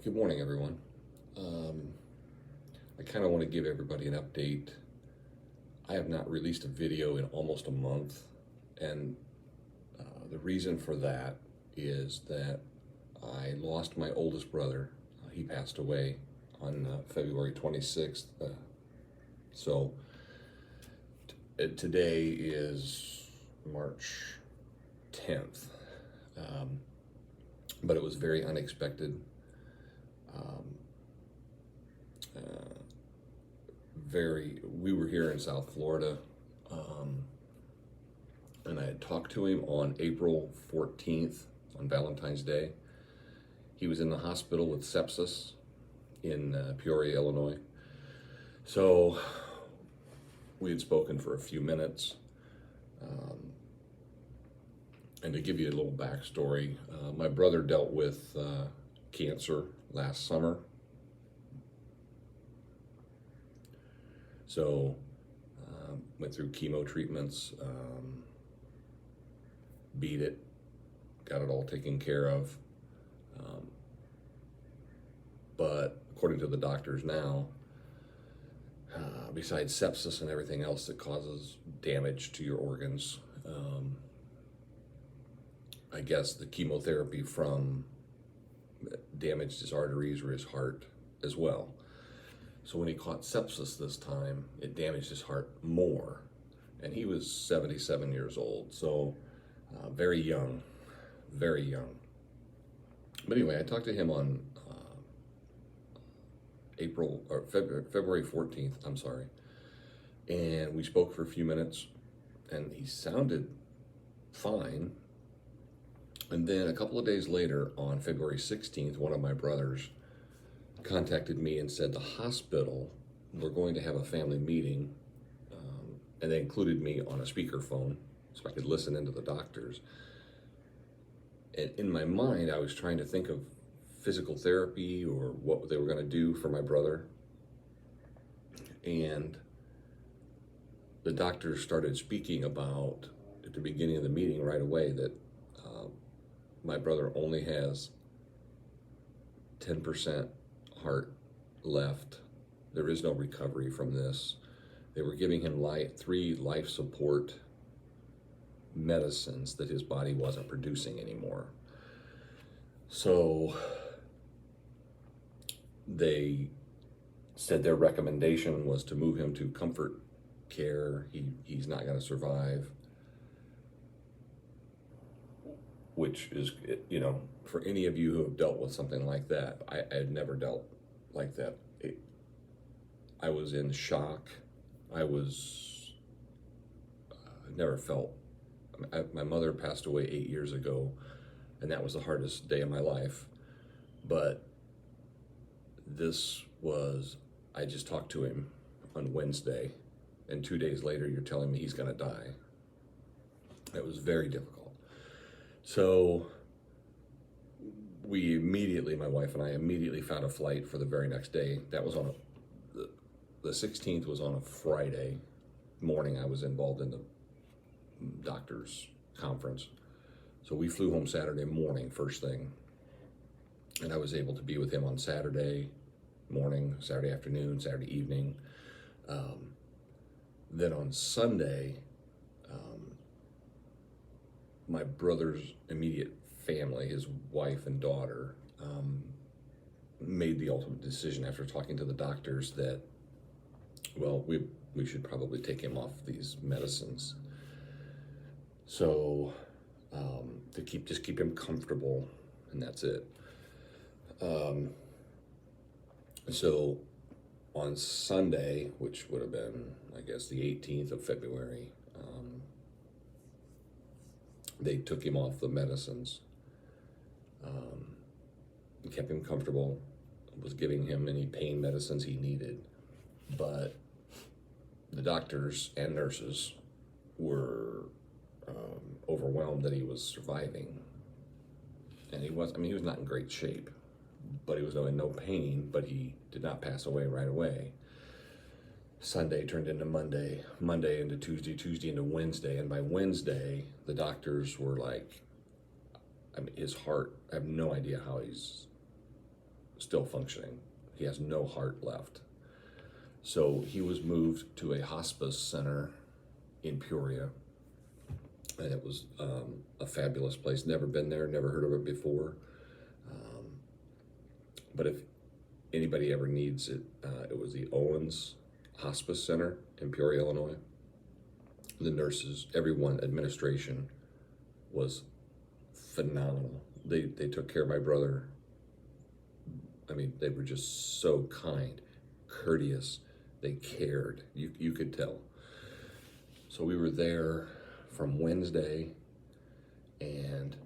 Good morning, everyone. I kind of want to give everybody an update. I have not released a video in almost a month, and the reason for that is that I lost my oldest brother. He passed away on February 26th. So today is March 10th, but it was very unexpected. Um, we were here in South Florida, and I had talked to him on April 14th, on Valentine's Day. He was in the hospital with sepsis in Peoria, Illinois. So we had spoken for a few minutes. And to give you a little backstory, my brother dealt with cancer last summer. So went through chemo treatments, beat it, got it all taken care of. But according to the doctors now, besides sepsis and everything else that causes damage to your organs, I guess the chemotherapy from damaged his arteries or his heart as well. So when he caught sepsis this time, it damaged his heart more. And he was 77 years old, so very young, very young. But anyway, I talked to him on February 14th, I'm sorry. And we spoke for a few minutes, and he sounded fine. And then a couple of days later, on February 16th, one of my brothers contacted me and said the hospital were going to have a family meeting, and they included me on a speakerphone so I could listen into the doctors. And in my mind, I was trying to think of physical therapy or what they were going to do for my brother. And the doctors started speaking about, at the beginning of the meeting right away, that my brother only has 10% heart left. There is no recovery from this. They were giving him 3 life support medicines that his body wasn't producing anymore. So they said their recommendation was to move him to comfort care. He's not going to survive, which is, for any of you who have dealt with something like that, I had never dealt like that. I was in shock. I never felt, my mother passed away 8 years ago, and that was the hardest day of my life. But I just talked to him on Wednesday, and 2 days later, you're telling me he's gonna die. It was very difficult. So my wife and I immediately found a flight for the very next day. That was the 16th was on a Friday morning. I was involved in the doctor's conference. So we flew home Saturday morning, first thing. And I was able to be with him on Saturday morning, Saturday afternoon, Saturday evening. Then on Sunday, my brother's immediate family, his wife and daughter, made the ultimate decision after talking to the doctors that, well, we should probably take him off these medicines. So to keep him comfortable, and that's it. So on Sunday, which would have been, I guess, the 18th of February, they took him off the medicines, kept him comfortable, was giving him any pain medicines he needed. But the doctors and nurses were overwhelmed that he was surviving. And he was not in great shape, but he was in no pain, but he did not pass away right away. Sunday turned into Monday, Monday into Tuesday, Tuesday into Wednesday, and by Wednesday, the doctors were like, his heart, I have no idea how he's still functioning. He has no heart left. So he was moved to a hospice center in Peoria, and it was a fabulous place. Never been there, never heard of it before. But if anybody ever needs it, it was the Owens Hospice Center in Peoria, Illinois. The nurses, everyone, administration was phenomenal. They took care of my brother. I mean, they were just so kind, courteous. They cared. You could tell. So we were there from Wednesday, and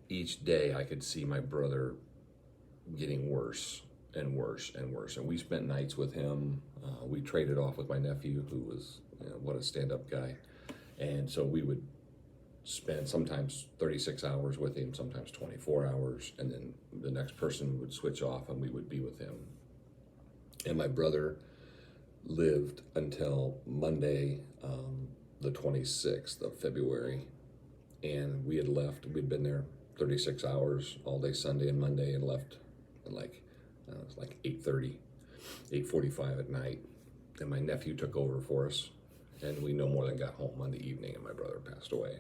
each day I could see my brother getting worse and worse and worse. And we spent nights with him. We traded off with my nephew, who was, what a stand-up guy. And so we would spend sometimes 36 hours with him, sometimes 24 hours, and then the next person would switch off and we would be with him. And my brother lived until Monday, the 26th of February, and we had left. We'd been there 36 hours all day Sunday and Monday, and left at like it was like 8:30, 8:45 at night. And my nephew took over for us, and we no more than got home on the evening, and my brother passed away.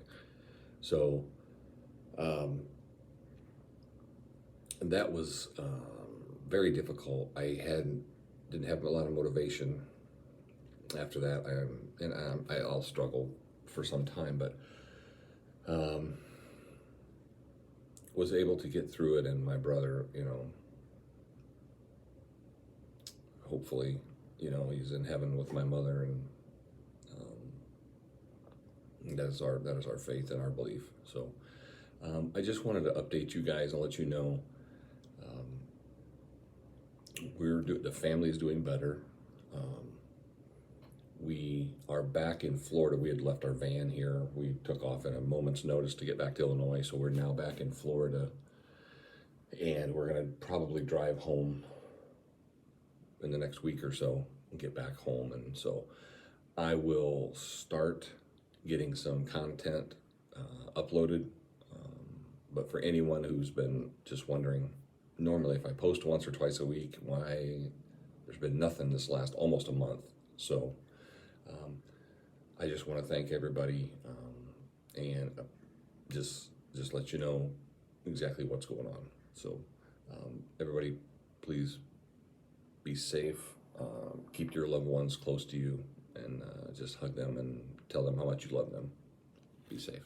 So that was very difficult. Didn't have a lot of motivation after that. I'll struggle for some time, but was able to get through it. And my brother, hopefully, he's in heaven with my mother, and that is our faith and our belief. So I just wanted to update you guys and let you know the family is doing better. We are back in Florida. We had left our van here. We took off at a moment's notice to get back to Illinois, so we're now back in Florida, and we're gonna probably drive home in the next week or so and get back home. And so I will start getting some content uploaded. But for anyone who's been just wondering, normally if I post once or twice a week, why there's been nothing this last almost a month. So I just want to thank everybody, and just let you know exactly what's going on. So everybody, please be safe. Keep your loved ones close to you, and just hug them and tell them how much you love them. Be safe.